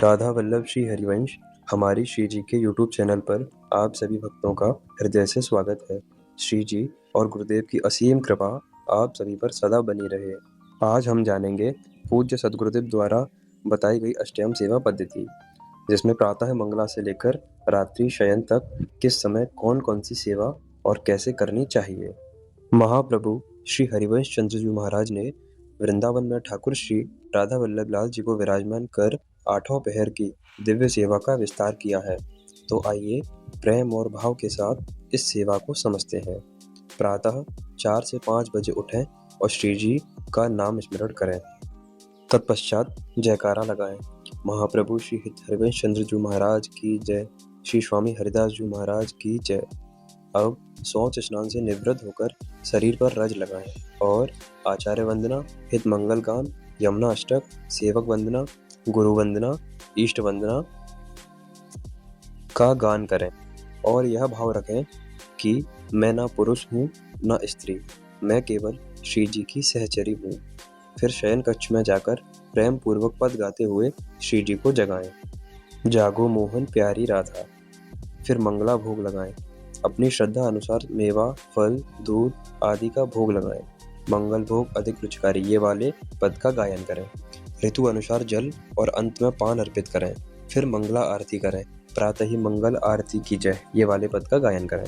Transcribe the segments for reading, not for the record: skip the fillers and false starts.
राधा वल्लभ श्री हरिवंश हमारी श्री जी के YouTube channel पर आप सभी भक्तों का हृदय से स्वागत है। श्री जी और गुरुदेव की असीम कृपा आप सभी पर सदा बनी रहे। आज हम जानेंगे पूज्य सद्गुरुदेव द्वारा बताई गई अष्टयाम सेवा पद्धति, जिसमें प्रातः मंगला से लेकर रात्रि शयन तक किस समय कौन कौन सी सेवा और कैसे करनी चाहिए। महाप्रभु श्री हरिवंश चंद्र जी महाराज ने वृंदावन में ठाकुर श्री राधा वल्लभ लाल जी को विराजमान कर आठों पहर की दिव्य सेवा का विस्तार किया है। तो आइए प्रेम और भाव के साथ इस सेवा को समझते हैं। प्रातः 4 से 5 बजे उठें और श्री जी का नाम स्मरण करें। तत्पश्चात जयकारा लगाएं। महाप्रभु श्री हरिवंश चंद्र जी महाराज की जय, श्री स्वामी हरिदास जी महाराज की जय। अब शौच स्नान से निवृत्त होकर शरीर पर रज लगाएं और आचार्य वंदना, हित मंगल गान, यमुना अष्टक, सेवक वंदना, गुरु वंदना, इष्ट वंदना का गान करें और यह भाव रखें कि मैं ना पुरुष हूँ ना स्त्री, मैं केवल श्री जी की सहचरी हूँ। फिर शयन कक्ष में जाकर प्रेम पूर्वक पद गाते हुए श्री जी को जगाएं। जागो मोहन प्यारी राधा। फिर मंगला भोग लगाएं। अपनी श्रद्धा अनुसार मेवा, फल, दूध आदि का भोग लगाएं। मंगल भोग अधिक रुचिकारी ये वाले पद का गायन करें। ऋतु अनुसार जल और अंत में पान अर्पित करें। फिर मंगला आरती करें। प्रातः ही मंगल आरती की जय ये वाले पद का गायन करें।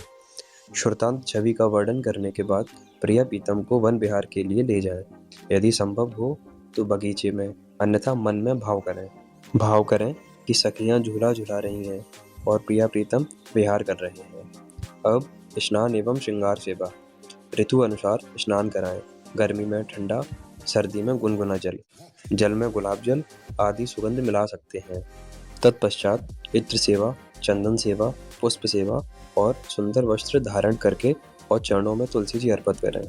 श्रुतांत छवि का वर्णन करने के बाद प्रिया प्रीतम को वन विहार के लिए ले जाएं। यदि संभव हो तो बगीचे में, अन्यथा मन में भाव करें कि सखियां झूला झुला रही हैं और प्रिया प्रीतम विहार कर रहे हैं। अब स्नान एवं श्रृंगार सेवा। ऋतु अनुसार स्नान कराएं। गर्मी में ठंडा, सर्दी में गुनगुना जल, जल में गुलाब जल आदि सुगंध मिला सकते हैं। तत्पश्चात इत्र सेवा, चंदन सेवा, पुष्प सेवा और सुंदर वस्त्र धारण करके और चरणों में तुलसी जी अर्पित करें।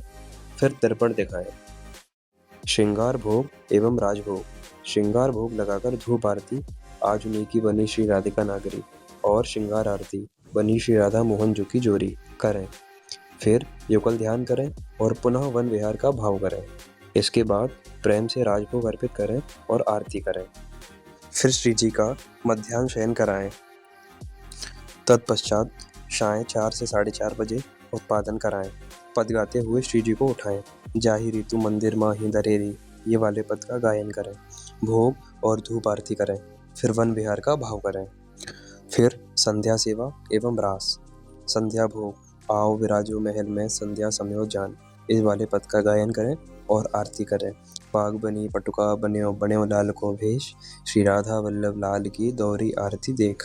फिर दर्पण दिखाएं। श्रृंगार भोग एवं राजभोग। श्रृंगार भोग लगाकर धूप आरती आजुनी की बनी श्री राधिका नागरी और श्रृंगार आरती बनी श्री राधा मोहन जी की जोरी करें। फिर युगल ध्यान करें और पुनः वन विहार का भाव करें। इसके बाद प्रेम से राजभोग अर्पित करें और आरती करें। फिर श्री जी का मध्याह्न शयन कराएं। तत्पश्चात सायं 4 से 4:30 बजे उत्पादन कराएं। पद गाते हुए श्री जी को उठाएं। जाहि ऋतु मंदिर माही दरेरी ये वाले पद का गायन करें। भोग और धूप आरती करें। फिर वन विहार का भाव करें। फिर संध्या सेवा एवं रास। संध्या भोग, आओ विराजो महल में संध्या समयो जान इस वाले पद का गायन करें और आरती करें। पाग बनी पटुका बन्यो बन्यो लाल को भेष, श्री राधा वल्लभ लाल की दोहरी आरती देख।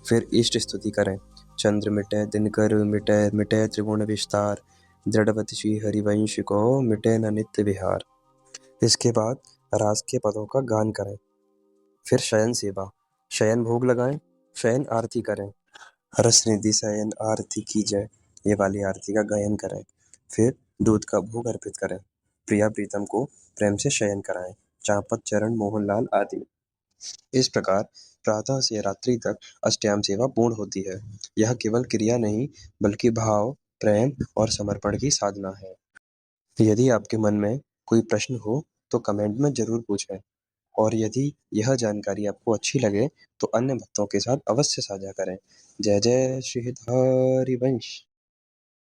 फिर इष्ट स्तुति करें। चंद्र मिटे दिनकर मिटे मिटे त्रिगुण विस्तार, दृढ़वत श्री हरिवंश को मिटे न नित्य विहार। इसके बाद रास के पदों का गान करें। फिर शयन सेवा। शयन भोग लगाएं, शयन आरती करें। रस निधि शयन आरती की जय ये वाली आरती का गायन करें। फिर दूध का भोग अर्पित करें। प्रिया प्रीतम को प्रेम से शयन कराएं। चांपत चरण मोहनलाल आदि। इस प्रकार प्रातः से रात्रि तक अष्टयाम सेवा पूर्ण होती है। यह केवल क्रिया नहीं बल्कि भाव, प्रेम और समर्पण की साधना है। यदि आपके मन में कोई प्रश्न हो तो कमेंट में जरूर पूछें और यदि यह जानकारी आपको अच्छी लगे तो अन्य भक्तों के साथ अवश्य साझा करें। जय जय श्री हरिवंश।